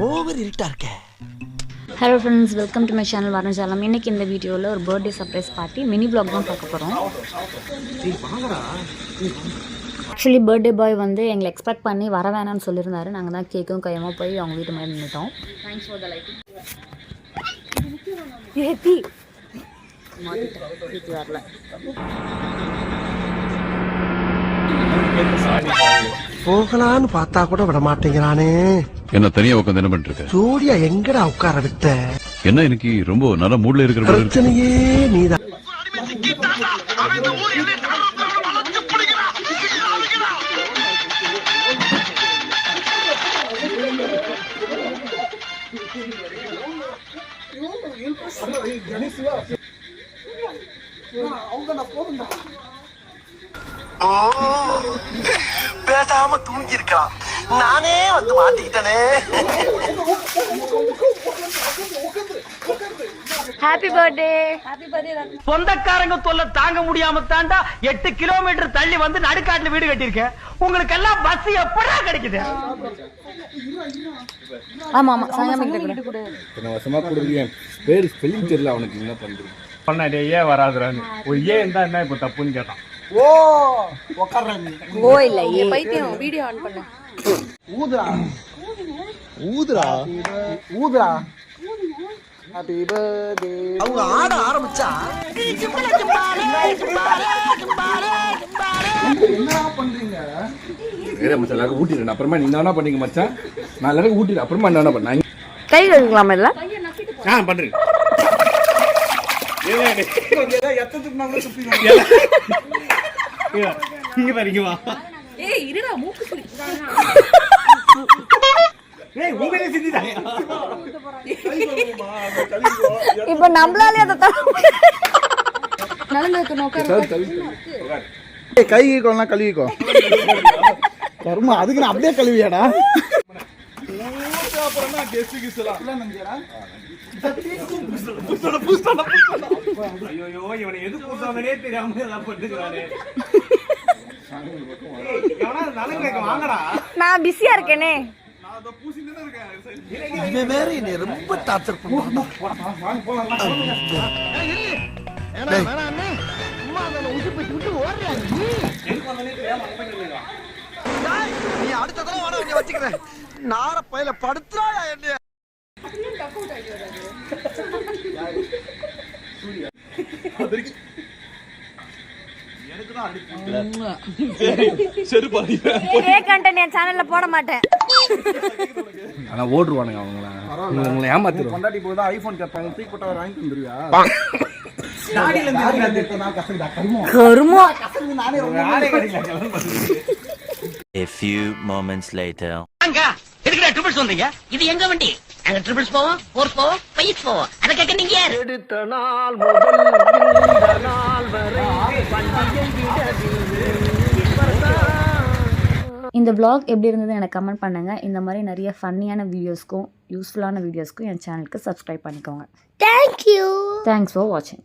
Over இருட்டா இருக்க. Hello friends, welcome to my channel வர்ணஜாலம். இன்றைக்கி இந்த வீடியோவில் ஒரு birthday surprise party mini vlog தான் பார்க்க போகிறோம். ஆக்சுவலி பர்த்டே பாய் வந்து எங்களை எக்ஸ்பெக்ட் பண்ணி வர வேணாம்னு சொல்லியிருந்தாரு. நாங்கள் தான் கேக்கும் கையமாக போய் அவங்க வீட்டு மேலே நின்றுட்டோம். Thanks for the like. வரல. போகலான்னு பார்த்தா கூட விட மாட்டேங்கிறானே. என்ன தனியா உட்காந்து என்ன பண்ணிட்டு இருக்க? ஜோடியா எங்கடா உட்கார விட்ட? என்ன இன்னைக்கு ரொம்ப நல்ல மூட்ல இருக்கிற பிரச்சனையே நீதான். பேசாம தூங்கி இருக்கலாம். நானே வந்து மாட்டிக்கிட்டனே. Happy birthday. சொந்தக்காரங்க தொல்லை தாங்க முடியாம தாண்டா 8 கிலோமீட்டர் தள்ளி வந்து நடுக்காட்டுல வீடு கட்டியிருக்கேன். உங்களுக்கு எல்லாம் பஸ் எப்படா கிடைக்குது? ஆமா ஆமா, சாயங்காலம் கூட இத்தனை வருஷமா கொடுக்குறேன். பேர் ஸ்பெல்லிங் தெரியல அவனுக்கு. என்ன பண்றது? பண்ணாடே ஏன் வராதுறான்னு. ஒரு ஏன் இருந்தா என்ன இப்ப தப்புன்னு கேட்டான். ஓ உட்கார்றாங்க. ஓ இல்ல ஏ பைத்தியம். வீடியோ ஆன் பண்ணு. ஊதுடா ஊதுடா ஊதுடா. Happy birthday. அவங்க ஆட ஆரம்பிச்சா என்ன பண்றீங்க? மச்சான் எல்லாரும் ஊட்டிடுறேன். அப்புறமா நீ என்ன பண்ணீங்க மச்சான்? நான் எல்லாரும் ஊட்டிடுறேன். அப்புறமா என்ன பண்ண? கை கழுவலாமா இல்ல? பண்றேன். இங்க பாருங்க வா. ஏய் இருடா, மூக்கு சுளி. ஏய் உங்களே சிந்திதாயா? இப்போ நம்மளால அத நலங்க நோக்கற. கை கொள்ளலாம் கழுவிக்கோ. கர்மா அதுக்கு நான் அப்படியே கழுவியாடா. அப்புறமா கெஸ்ட் கிஸ்லாம் இல்ல நஞ்சடா. ஐயோ இவனை எது கூட்டாமலே தெரியாம எல்லாம் பண்ணிக்கிறானே. எவனா நலங்க வாங்கடா. நான் பிஸியா இருக்கேனே. நான் அத பூசிட்டு தான் இருக்கேன். இவன் வேற என்ன ரொம்ப டார்ச்சர் பண்ணுவான். வாங்க போலாம். ஏன்னா வேணா அண்ணே. சும்மா அந்த உசுப்பி விட்டு ஓடுறா நீ. எனக்கு வந்தனே தெரியாம பண்ணிடுங்க. நீ அடுத்த தடவை வர வேண்டிய வச்சுக்கிறேன். நார பையில படுத்துறாயா என்ன? சேனல்ல போட மாட்டேன். ஆனா ஓடுவானுங்க அவங்கள. உங்களை ஏமாத்திடுவாங்க. கொண்டாடி போய் தான் ஐபோன் கேட்பாங்க. தூக்கி போட்டா வாங்கிட்டு வந்துருவியா? A few moments later. அங்க எதுக்குடா ட்ரிபிள்ஸ் வந்தீங்க? இது எங்க வண்டி? நாங்க ட்ரிபிள்ஸ் போவோம், ஃபோர்ஸ் போவோம், பைஸ் போவோம். அத கேட்க நீங்க யார்? எடுத்த நாள் முதல் இந்த நாள் வரை வண்டியை இந்த vlog எப்படி இருந்தது எனக்கு கமெண்ட் பண்ணுங்க. இந்த மாதிரி நிறைய ஃபன்னியான வீடியோஸ்க்கும் யூஸ்ஃபுல்லான வீடியோஸ்க்கும் என் சேனலுக்கு சப்ஸ்கிரைப் பண்ணிக்கோங்க. Thank you. தேங்க்ஸ் ஃபார் வாட்சிங்.